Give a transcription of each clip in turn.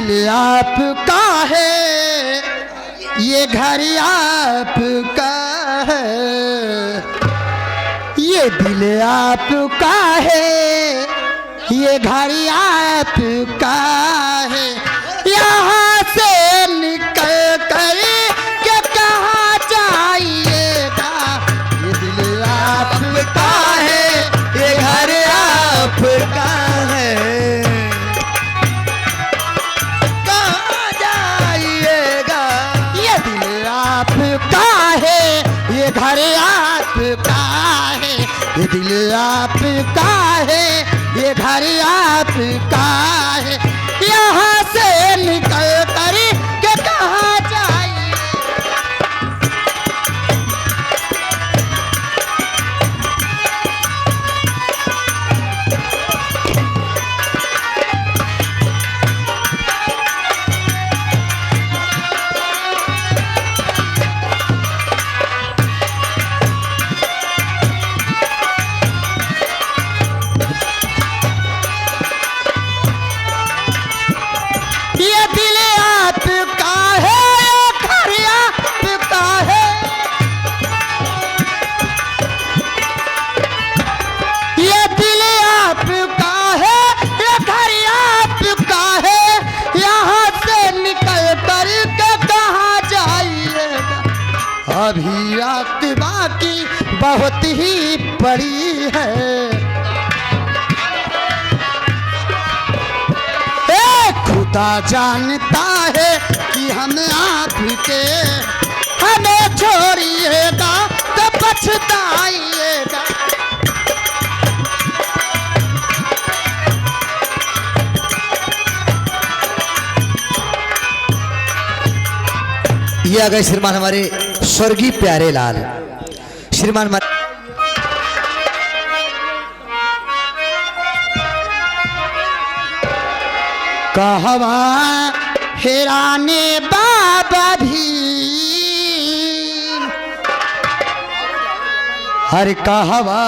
दिल आपका है, ये घर आपका है, ये दिल आपका है, ये घर आपका है। यहाँ से निकल कर के कहाँ जाइएगा, ये दिल आपका है, ये घर आपका है, कहाँ जाइएगा, ये दिल आपका है, ये घर आपका है, ये दिल आपका है, ये घर आपका है। यहाँ से निकल कर के कहाँ जाइए। ये दिल आपका है, ये घर आपका है, ये दिल आपका है, ये घर आपका है। यहाँ से निकल कर के कहाँ जाइएगा, अभी रात बाकी बहुत ही बड़ी है। खुदा जानता है कि हम आपके, हमें छोड़िएगा तो पछताइएगा। ये आ गए श्रीमान हमारे स्वर्गीय प्यारे लाल श्रीमान। कहवा हेराने बाबा भी, हर कहवा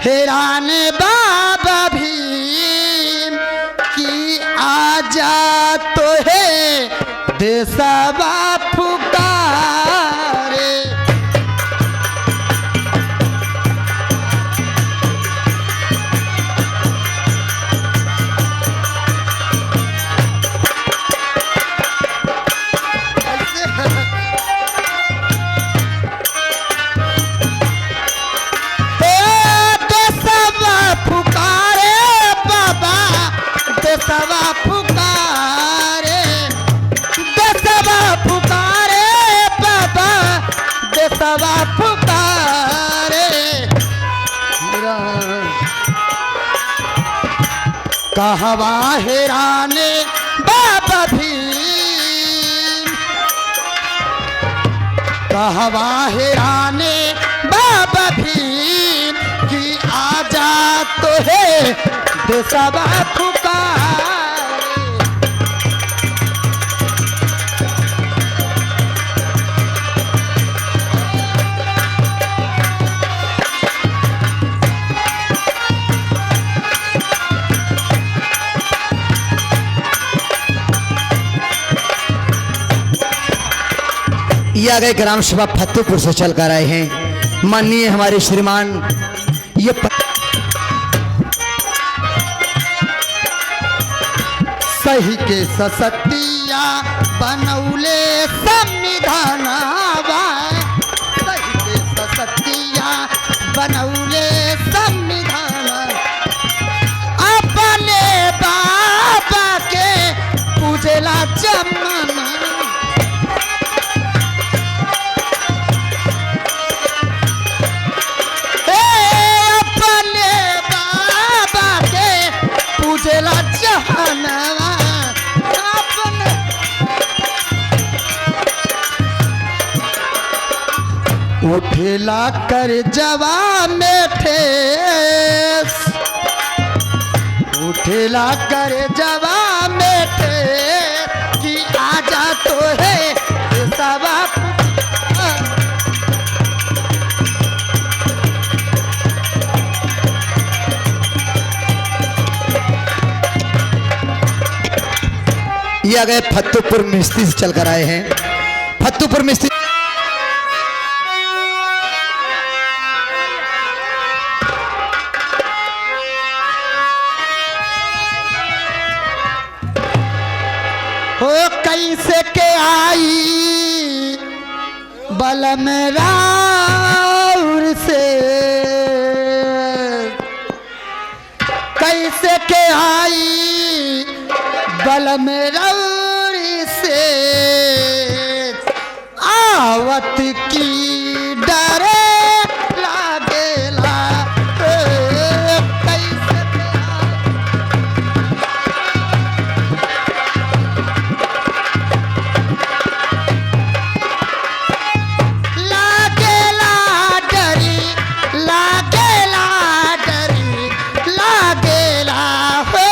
हेराने बाबा भी कि आजा तो है देशवा पुकारे। देशवा पुकारे, देशवा पुकारे बाबा, देशवा पुकारे। कहवा हेराने बाबा भी, कहवा हेराने बाबा भी कि आजा तो है देशवा पुकारे। ये आ गए ग्राम सभा फतेहपुर से चल कर आए हैं माननीय हमारे श्रीमान। ये सही के ससतिया बनौले संविधानवा, सही के ससतिया बनौले संविधान, अपने बाबा के पूजला जमाना। अपने बाबा के पूजला जहानवा, उठेला कर जवा में ठेस, उठेला कर जवा में ठेस कि आजा तो है देशवा। ये आ गए फतेहपुर मिस्त्री से चल कर आए हैं। फतेहपुर मिस्त्री हो कैसे के आई बलम राउर से, कैसे के आई बलम राउर से, आवत की डरे लागेला। कैसे के लागेला डरी, लागेला डरी, लागेला हो,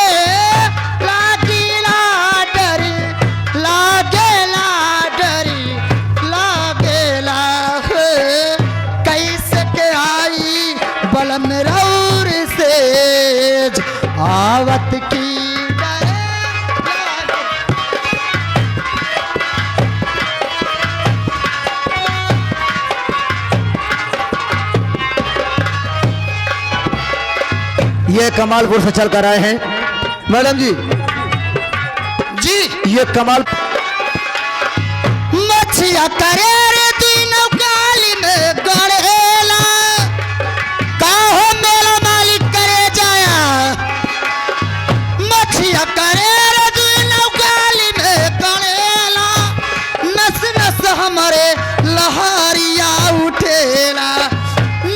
लागेला डरी, लागेला डरी, लागेला हो। कैसे के आई बलम रौर से, आवत की डरे लागे। ये कमालपुर से चल कर आए हैं। मैडम जी जी ये कमाल मछिया करे रे तीनों गाली में गड़ेला, काहो मेरा मालिक करे जाया। मछिया करे रे तीनों गाली में गड़ेला, नस नस हमारे लहरिया उठेला,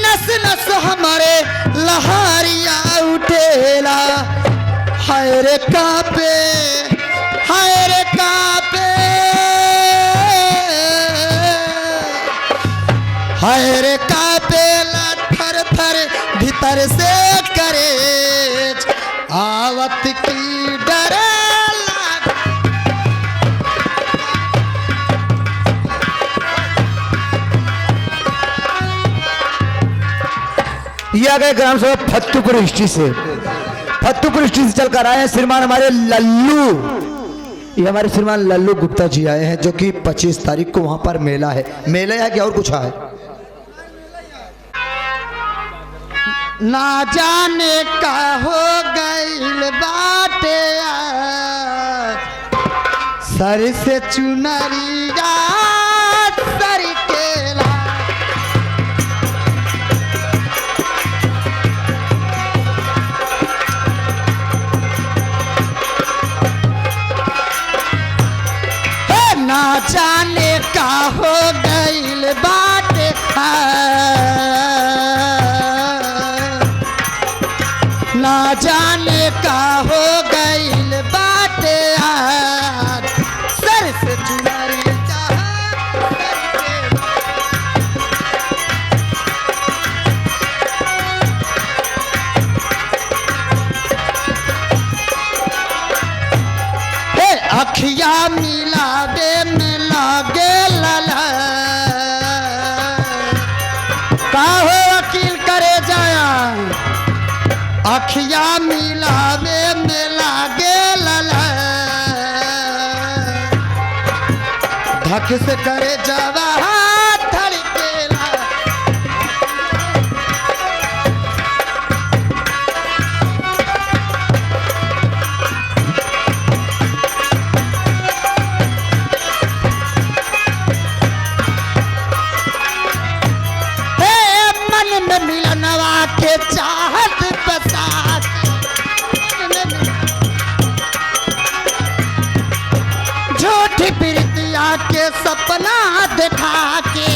नस नस हमारे लहरिया उठेला। हाय रे कापे, हाय रे कापे, हाय रे कापेला थर थर भीतर से करे, आवत की डरे लागे। ये आ गए ग्राम सभा फतेहपुर हिस्ट्री से। फतेहपुर हिस्ट्री से चलकर आए हैं श्रीमान हमारे लल्लू। ये हमारे श्रीमान लल्लू गुप्ता जी आए हैं, जो कि 25 तारीख को वहां पर मेला है। मेला है क्या और कुछ है? ना जाने का हो गईल बाटे आज, सर से चुनरिया सर केला। ना जाने का हो गईल बाटे ना जाने का हो गईल बाटे आज, सर से चुनरी अखिया मिलावे में लागे लला, काहो वकील करे जाया। अखिया मिलावे में लागे लला, धक से करे जावा धड़केला। मिलनवा के चाहत बसात, झूठी प्रीतिया के सपना देखा के,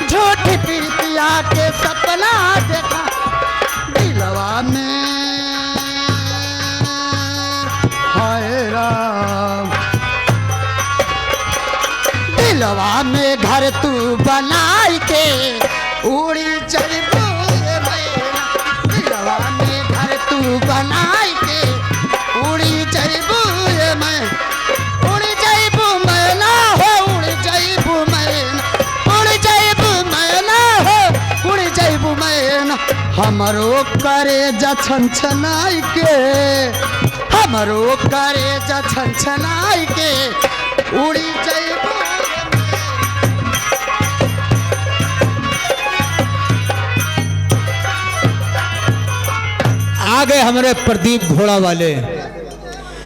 झूठी प्रीतिया के सपना देखा। दिलवा में हाय राम, दिलवा में घर तू बनाई के उड़ी जइबू मैना। दिलवा में घर तू बनाई के उड़ी जइबू मैं, उड़ी जइबू मैना हो, उड़ी जइबू मैना, उड़ी जइबू मैना हो, उड़ी जइबू मैना। हमरो करे जा छन छनाई के, हमरो करे जा छनछनाई के उड़ी जइबो आ गए हमारे प्रदीप घोड़ा वाले।